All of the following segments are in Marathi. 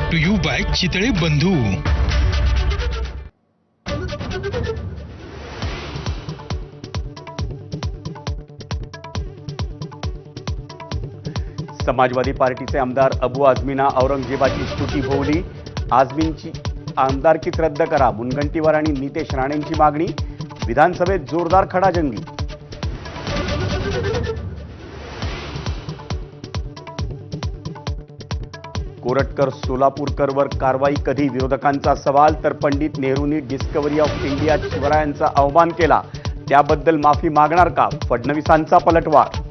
Brought to you by Chitale Bandhu. समाजवादी पार्टीचे आमदार अबू आझमींना औरंगजेबाची स्तुती भोवली। आझमींची आमदारकीच रद्द करा, मुनगंटीवार आणि नितेश राणेंची मागणी। विधानसभेत जोरदार खडाजंगी। कोरटकर सोलापूरकरवर कारवाई कधी, विरोधकांचा सवाल। तर पंडित नेहरूंनी डिस्कव्हरी ऑफ इंडिया शिवरायांचा अवमान केला, त्याबद्दल माफी मागणार का, फडणवीसांचा पलटवार।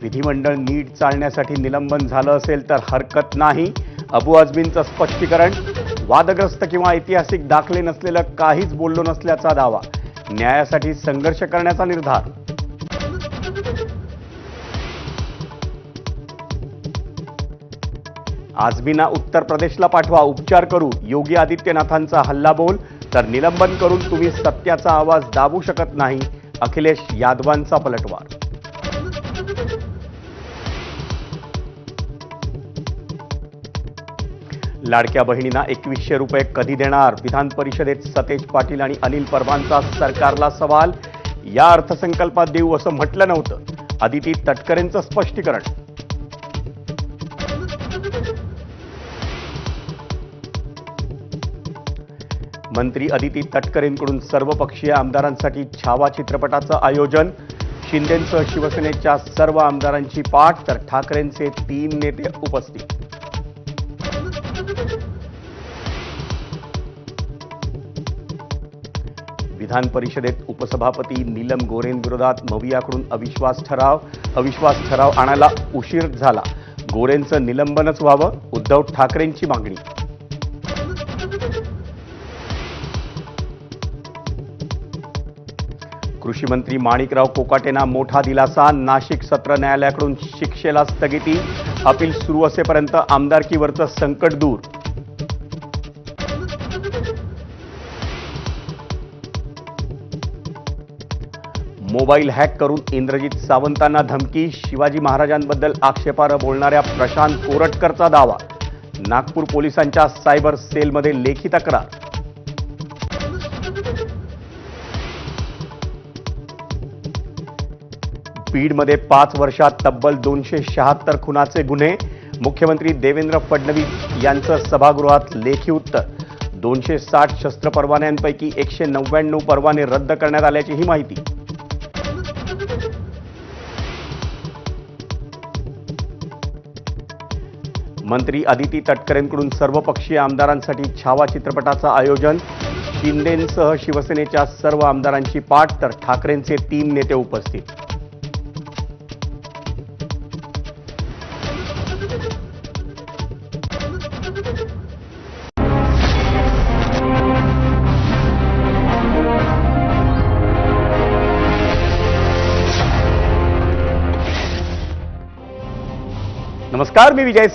विधिमंडळ नीट चालण्यासाठी निलंबन झालं असेल तर हरकत नाही, अबू आझमींचं स्पष्टीकरण। वादग्रस्त किंवा ऐतिहासिक दाखले नसलेलं काहीच बोललो नसल्याचा दावा, न्यायासाठी संघर्ष करण्याचा निर्धार। आझमींना उत्तर प्रदेशला पाठवा, उपचार करू, योगी आदित्यनाथांचा हल्लाबोल। तर निलंबन करून तुम्ही सत्याचा आवाज दाबू शकत नाही, अखिलेश यादवांचा पलटवार। लाडक्या बहिणींना 2100 रुपये कधी देणार, विधान परिषदेत सतेज पाटील आणि अनिल परबांचा सरकारला सवाल। या अर्थसंकल्पात देऊ असं म्हटलं नव्हतं, अदिती तटकरेंचं स्पष्टीकरण। मंत्री अदिती तटकरेंकडून सर्वपक्षीय आमदारांसाठी छावा चित्रपटाचं आयोजन। शिंदेंसह शिवसेनेच्या सर्व आमदारांची पाठ, तर ठाकरेंचे 3 नेते उपस्थित। विधान परिषदेत उपसभापती नीलम गोरेंविरोधात मवियाकडून अविश्वास ठराव आणायला उशीर झाला, गोरेंचं निलंबनच व्हावं, उद्धव ठाकरेंची मागणी। कृषी मंत्री माणिकराव कोकाटेंना मोठा दिलासा, नाशिक सत्र न्यायालयाकडून शिक्षेला स्थगिती, अपील सुरू असेपर्यंत आमदारकीवरचं संकट दूर। मोबाईल हॅक करून इंद्रजित सावंतांना धमकी, शिवाजी महाराजांबद्दल आक्षेपार्ह बोलणाऱ्या प्रशांत कोरटकरचा दावा, नागपूर पोलिसांच्या सायबर सेलमध्ये लेखी तक्रार। बीडमध्ये 5 वर्षात तब्बल 276 खुनाचे गुन्हे, मुख्यमंत्री देवेंद्र फडणवीस यांचं सभागृहात लेखी उत्तर। 260 शस्त्र परवान्यांपैकी 199 परवाने रद्द करण्यात आल्याची ही माहिती। मंत्री अदिती तटकरेंकडून सर्वपक्षीय आमदारांसाठी छावा चित्रपटाचं आयोजन। शिंदेंसह शिवसेनेच्या सर्व आमदारांची पाठ, तर ठाकरेंचे 3 नेते उपस्थित। नमस्कार, मी विजय।